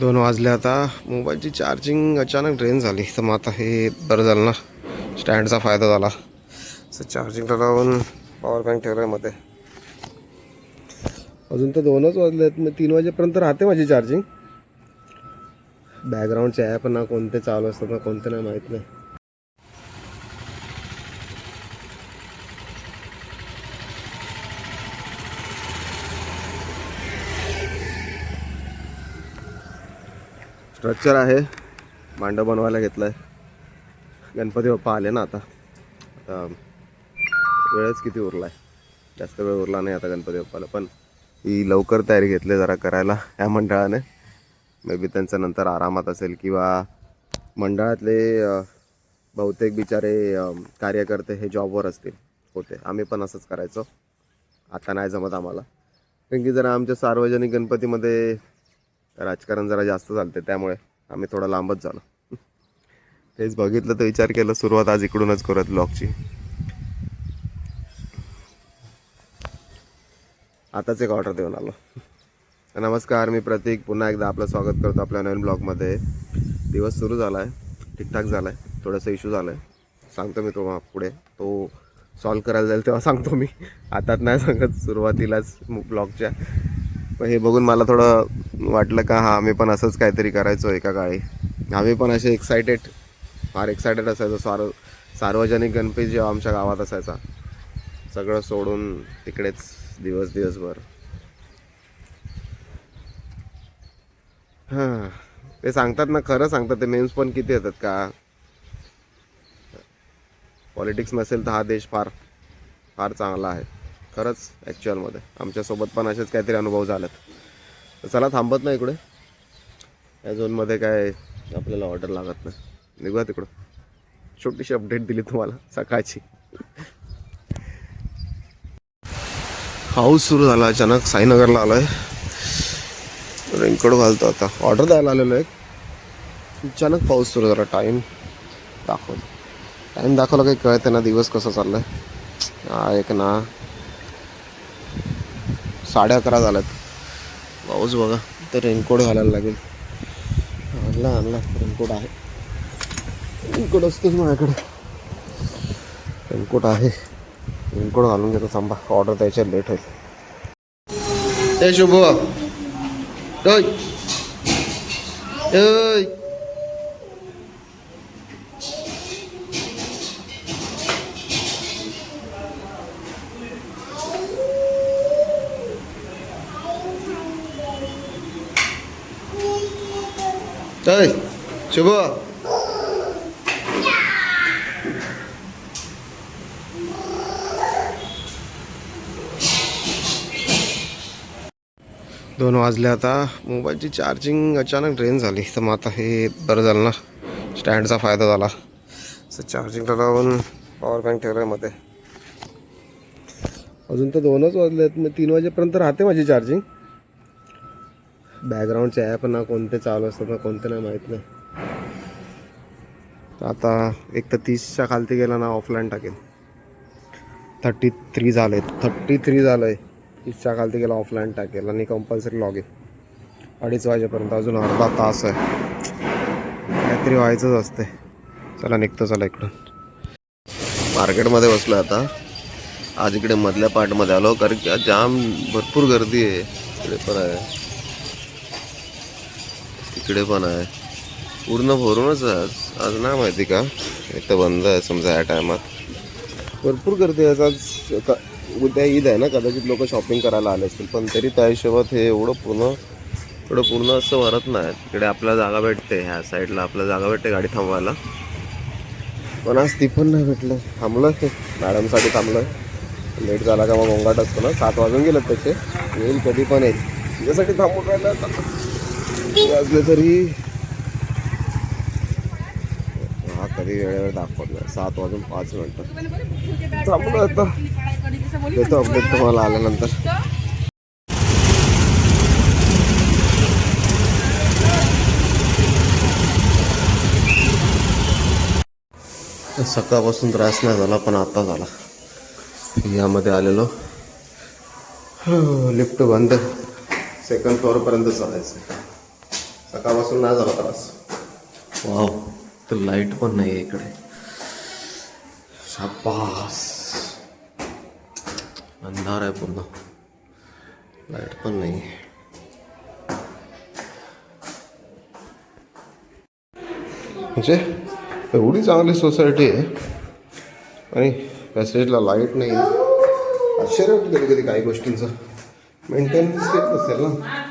2 वाजले आता. मोबाईलची चार्जिंग अचानक ड्रेन झाली, तर मग आता हे बरं झालं ना, स्टँडचा फायदा झाला. चार्जिंगला लावून पॉवर बँक ठेवला आहे मध्ये. अजून तर 2च वाजलेत, मग 3 वाजेपर्यंत राहते माझी चार्जिंग. बॅकग्राऊंडचे ॲप ना कोणते चालू असतात ना कोणते नाही माहीत नाही. स्ट्रक्चर आहे, मांडव बनवायला घेतलं आहे. गणपती बाप्पा आले ना आता. वेळच किती उरला आहे, जास्त वेळ उरला नाही आता गणपती बाप्पाला. पण ही लवकर तयारी घेतली जरा करायला ह्या मंडळाने. मे बी त्यांचं नंतर आरामात असेल, किंवा मंडळातले बहुतेक बिचारे कार्यकर्ते हे जॉबवर असतील होते. आम्ही पण असंच करायचो, आता नाही जमत आम्हाला. कारण की जरा आमच्या सार्वजनिक गणपतीमध्ये राजकारण जरा जास्त चालते, त्यामुळे आम्ही थोडा लांबच झालो. तेच बघितलं तर विचार केला सुरुवात आज इकडूनच करूयात ब्लॉगची. आताच एक ऑर्डर देऊन आलो. नमस्कार, मी प्रतीक. पुन्हा एकदा आपलं स्वागत करतो आपल्या नवीन ब्लॉगमध्ये. दिवस सुरू झाला आहे, ठीकठाक झाला आहे. थोडासा इश्यू झाला आहे, सांगतो मी तो पुढे. तो सॉल्व करायला जाईल तेव्हा सांगतो मी, आताच नाही सांगत सुरुवातीलाच ब्लॉगच्या. पण हे बघून मला थोडं वाटलं का हां, आम्ही पण असंच काहीतरी करायचो एका काळी. आम्ही पण असे फार एक्सायटेड असायचो. सार्वजनिक गणपती जेव्हा आमच्या गावात असायचा, सगळं सोडून तिकडेच दिवसभर. हां, ते सांगतात ना, खरं सांगतात ते. मेम्स पण किती येतात का, पॉलिटिक्स नसेल तर हा देश फार फार चांगला आहे खरंच. ॲक्च्युअलमध्ये आमच्यासोबत पण असेच काहीतरी अनुभव झालेत. तर चला, थांबत नाही इकडे. या झोनमध्ये काय आपल्याला ऑर्डर लागत नाही. निघूया तिकडं. छोटीशी अपडेट दिली तुम्हाला सकाळची. पाऊस सुरू झाला अचानक. साईनगरला आलो आहे, रेनकोट घालतो आता. ऑर्डर द्यायला आलेलो आहे, अचानक पाऊस सुरू झाला. टाईम दाखवला काही कळते ना, दिवस कसा चाललाय. एक ना 11:30 झाल्यात. पाऊस बघा, तर रेनकोट घालायला लागेल. आणला रेनकोट आहे. रेनकोट असतोच माझ्याकडे, रेनकोट आहे. रेनकोट घालून घेतो. थांबा, ऑर्डर द्यायच्या लेट होईल. ए शुभ, शुभ. 2 वाजले आता. मोबाईलची चार्जिंग अचानक ड्रेन झाली, तर मग आता हे बरं झालं ना, स्टँडचा फायदा झाला. चार्जिंगला लावून पॉवर बँक ठेवला आहे मध्ये. अजून तर 2च वाजलेत, मग 3 वाजेपर्यंत राहते माझी चार्जिंग. बॅकग्राऊंडचे ॲप ना कोणते चालू असतात ना कोणते नाही माहीत नाही. आता एक तर 30च्या खालती गेला ना ऑफलाईन टाकेल. 33 झालं आहे. 30च्या खालती गेला ऑफलाईन टाकेल, आणि कंपल्सरी लॉग इन 2:30 वाजेपर्यंत. अजून अर्धा तास आहे, काहीतरी व्हायचंच असते. चला निघतो. चला इकडून मार्केटमध्ये बसलो आता. आज इकडे मधल्या पार्टमध्ये आलो, कारण की आज जाम भरपूर गर्दी आहे. इकडे पण आहे, तिकडे पण आहे, पूर्ण भरूनच आहे आज नाही माहिती का. एक तर बंद आहे समजा या टायमात. भरपूर गर्दी आहे आज. उद्या ईद आहे ना, कदाचित लोक शॉपिंग करायला आले असतील, पण तरी त्या हिशोबात हे एवढं पूर्ण असं भरत नाही. तिकडे आपल्याला जागा भेटते, ह्या साईडला आपल्याला जागा भेटते गाडी थांबवायला. पण आज ती पण नाही भेटलं. थांबलं मॅडमसाठी थांबलं. लेट झाला का मग गोंगाट असतो ना. 7 वाजून गेलं तसे. येईल कधी पण येईल, त्याच्यासाठी थांबून राहिलं. वाजले तरी हा कधी वेळेवर दाखवत नाही. 7 वाजून 5 मिनिटं थांबलो आता. देतो अपडेट तुम्हाला आल्यानंतर. सकाळपासून त्रास नाही झाला, पण आता झाला. यामध्ये आलेलो, लिफ्ट बंद, 2nd फ्लोअरपर्यंत चालायचं. सकाळपासून नाही झाला त्रास. वाव, तर लाईट पण नाही आहे इकडे. शाबास, अंधार आहे पूर्ण, लाईट पण नाही. म्हणजे एवढी चांगली सोसायटी आहे आणि पॅसेजला लाईट नाही. आश्चर्य वाटतं कधी कधी काही गोष्टींचं मेंटेनन्स घेत नसेल ना.